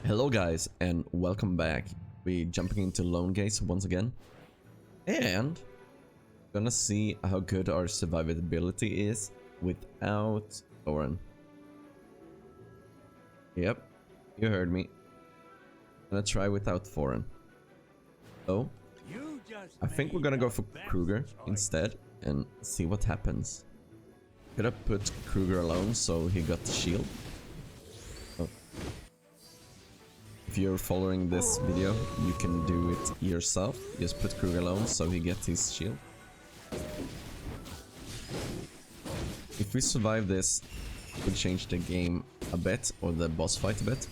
Hello guys and welcome back. We're jumping into Lone Gaze once again. And gonna see how good our survivability is without Thoran. Yep, you heard me. Gonna try without Thoran. So, I think we're gonna go for Kruger instead and see what happens. Could have put Kruger alone so he got the shield. If you're following this video, you can do it yourself. Just put Kruger alone so he gets his shield. If we survive this, we'll change the game a bit, or the boss fight a bit.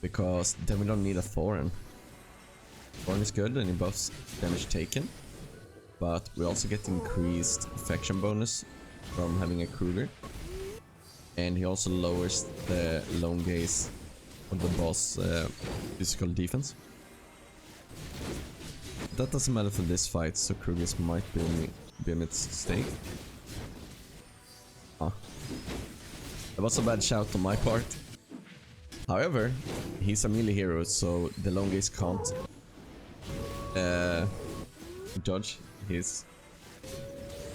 Because then we don't need a Thoran. Thoran is good and he buffs damage taken. But we also get increased affection bonus from having a Kruger. And he also lowers the Lone Gaze of the boss physical defense. That doesn't matter for this fight, so Kruger's might be a mistake. Ah. That was a bad shout on my part. However, he's a melee hero, so the Lone Gaze can't judge his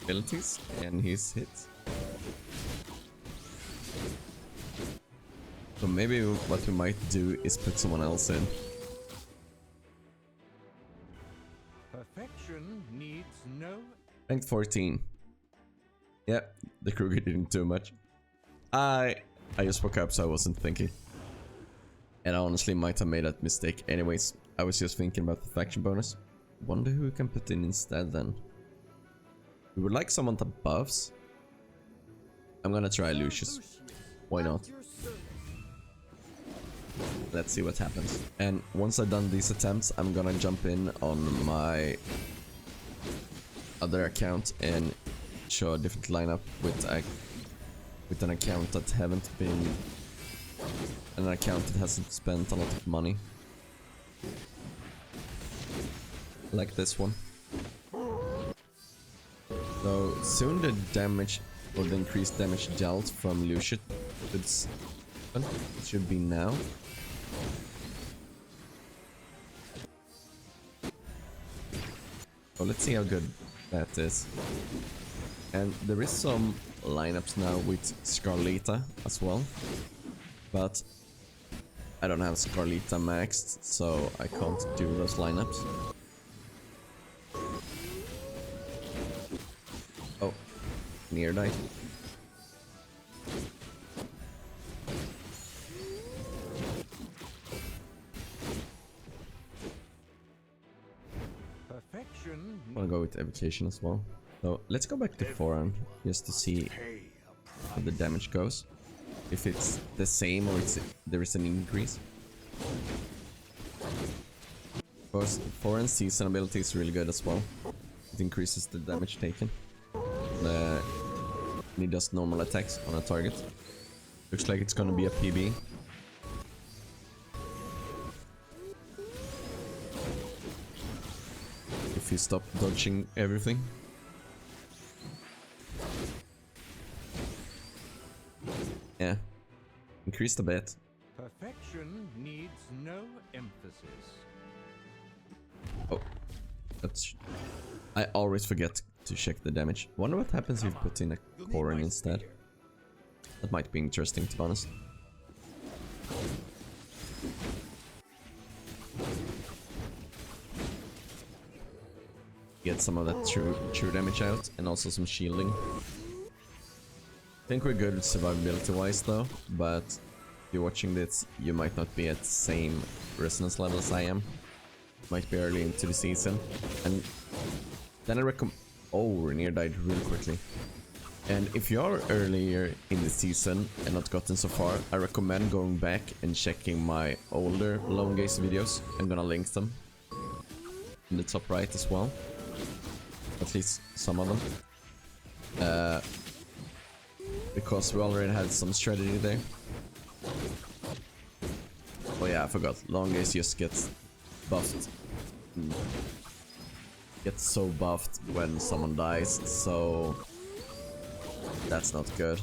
abilities and his hits. So maybe what we might do is put someone else in. Perfection needs no... Ranked 14. Yeah, the Kruger didn't do much. I just woke up, so I wasn't thinking. And I honestly might have made that mistake anyways. I was just thinking about the faction bonus. Wonder who we can put in instead then. We would like someone that buffs. I'm gonna try Lucius. Why not? Let's see what happens. And once I've done these attempts, I'm gonna jump in on my other account and show a different lineup with an account that haven't been an account that hasn't spent a lot of money, like this one. So soon the damage or the increased damage dealt from Lucius should be now. So let's see how good that is. And there is some lineups now with Scarlita as well, but I don't have Scarlita maxed, so I can't do those lineups. Oh, near died. I'm gonna go with evocation as well. So let's go back to Thoran just to see how the damage goes. If it's the same or there is an increase. Of course, Thoran's season ability is really good as well. It increases the damage taken. And he does normal attacks on a target. Looks like it's gonna be a PB. If you stop dodging everything. Yeah, increased a bit. Perfection needs no emphasis. Oh, that's... I always forget to check the damage. Wonder what happens if you put in a Thoran instead. That might be interesting, to be honest. Get some of that true damage out, and also some shielding. I think we're good survivability wise though, but if you're watching this, you might not be at the same resonance level as I am. Might be early into the season. And then I recommend... Oh, Rainier died really quickly. And if you are earlier in the season and not gotten so far, I recommend going back and checking my older Lone Gaze videos. I'm gonna link them in the top right as well. At least some of them. Because we already had some strategy there. Oh yeah, I forgot. Lone Gaze just gets buffed. Gets so buffed when someone dies, so that's not good.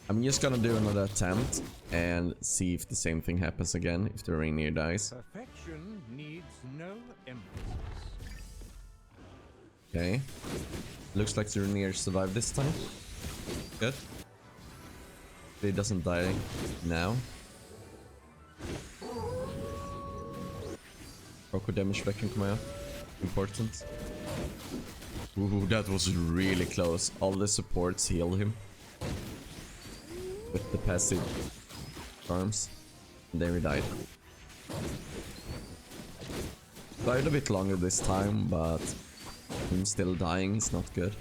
I'm just gonna do another attempt and see if the same thing happens again, if the Rainier dies. Perfection needs no emphasis. Okay. Looks like the Rainier survived this time. Good. He doesn't die now. Coco damage that can come out. Important. Ooh, that was really close. All the supports healed him. With the passive charms. And then he died. Died a bit longer this time, but him still dying is not good.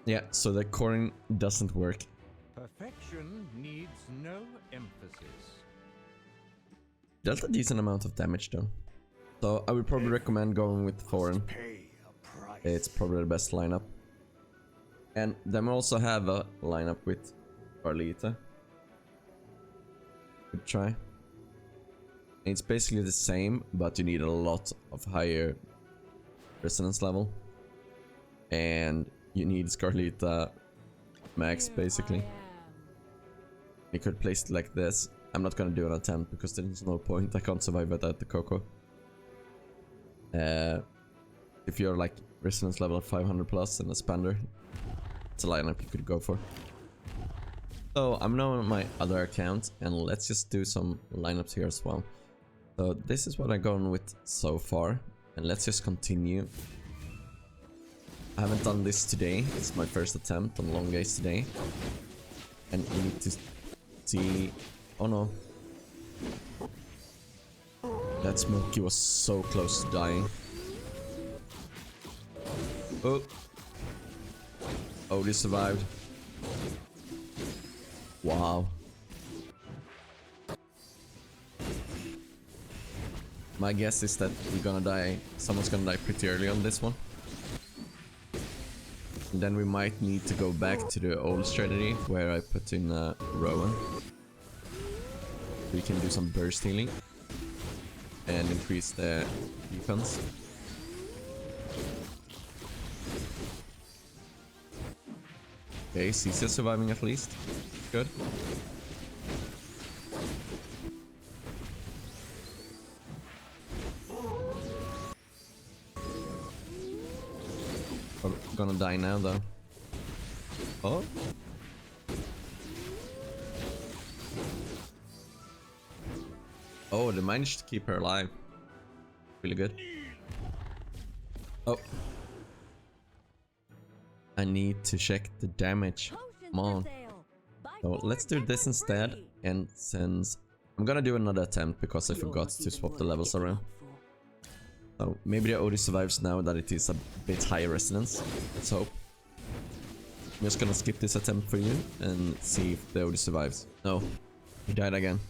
Yeah, so the coring doesn't work. Perfection needs no emphasis. Dealt a decent amount of damage though. So I would probably recommend going with Thoran. It's probably the best lineup. And then we also have a lineup with Carlita. Good try. It's basically the same, but you need a lot of higher resonance level. And you need Scarlita max basically. You could place it like this. I'm not gonna do an attempt because there's no point. I can't survive without the Coco. If you're like resonance level 500 plus and a spender, it's a lineup you could go for. So I'm now on my other account and let's just do some lineups here as well. So this is what I've gone with so far and let's just continue. I haven't done this today. It's my first attempt on long gaze today. And you need to see... Oh no. That Smokey was so close to dying. Oh. Oh, they survived. Wow. My guess is that we're gonna die. Someone's gonna die pretty early on this one. And then we might need to go back to the old strategy where I put in Rowan. We can do some burst healing and increase the defense. Okay, Zacess surviving at least. Good. I'm gonna die now though. Oh. Oh, they managed to keep her alive. Really good. Oh. I need to check the damage. Come on. So let's do this instead. And since I'm gonna do another attempt because I forgot to swap the levels around. So maybe the Odie survives now that it is a bit higher resonance. Let's hope. I'm just gonna skip this attempt for you and see if the Odie survives. No, he died again.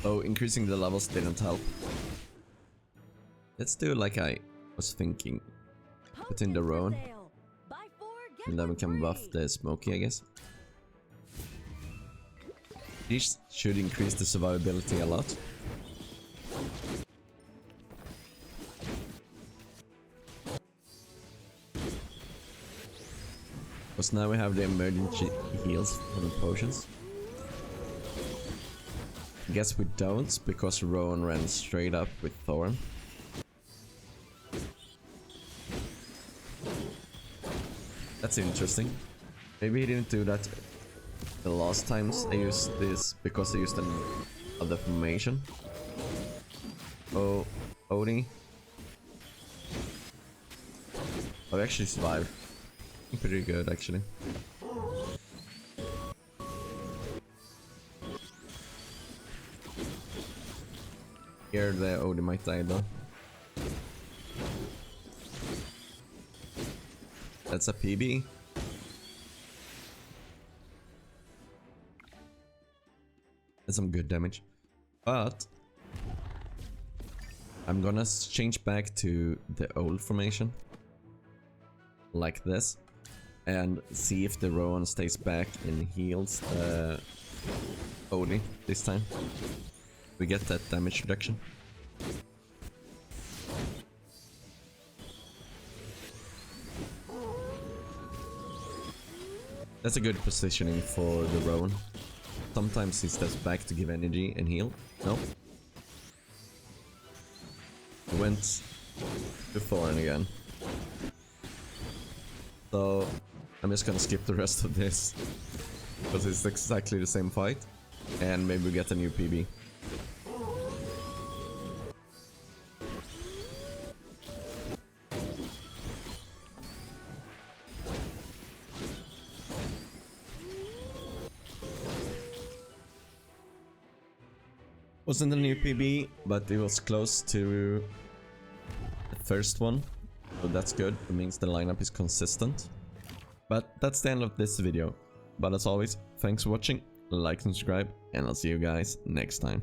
So increasing the levels didn't help. Let's do like I was thinking. Put in the Rowan. And then we can buff the Smokey, I guess. This should increase the survivability a lot. Because now we have the emergency heals from the potions. I guess we don't, because Rowan ran straight up with Thoran. That's interesting. Maybe he didn't do that the last times I used this, because I used another formation. Oh, Odie. Oh, we actually survived. Pretty good, actually. Here the Odie might die though. That's a PB. That's some good damage. But I'm gonna change back to the old formation. Like this. And see if the Rowan stays back and heals Only this time. We get that damage reduction. That's a good positioning for the Rowan. Sometimes he steps back to give energy and heal. No. He went to Thoran again. So I'm just gonna skip the rest of this. Because it's exactly the same fight. And maybe we get a new PB. Wasn't a new PB, but it was close to the first one. So that's good. It means the lineup is consistent. But that's the end of this video. But as always, thanks for watching, like and subscribe, and I'll see you guys next time.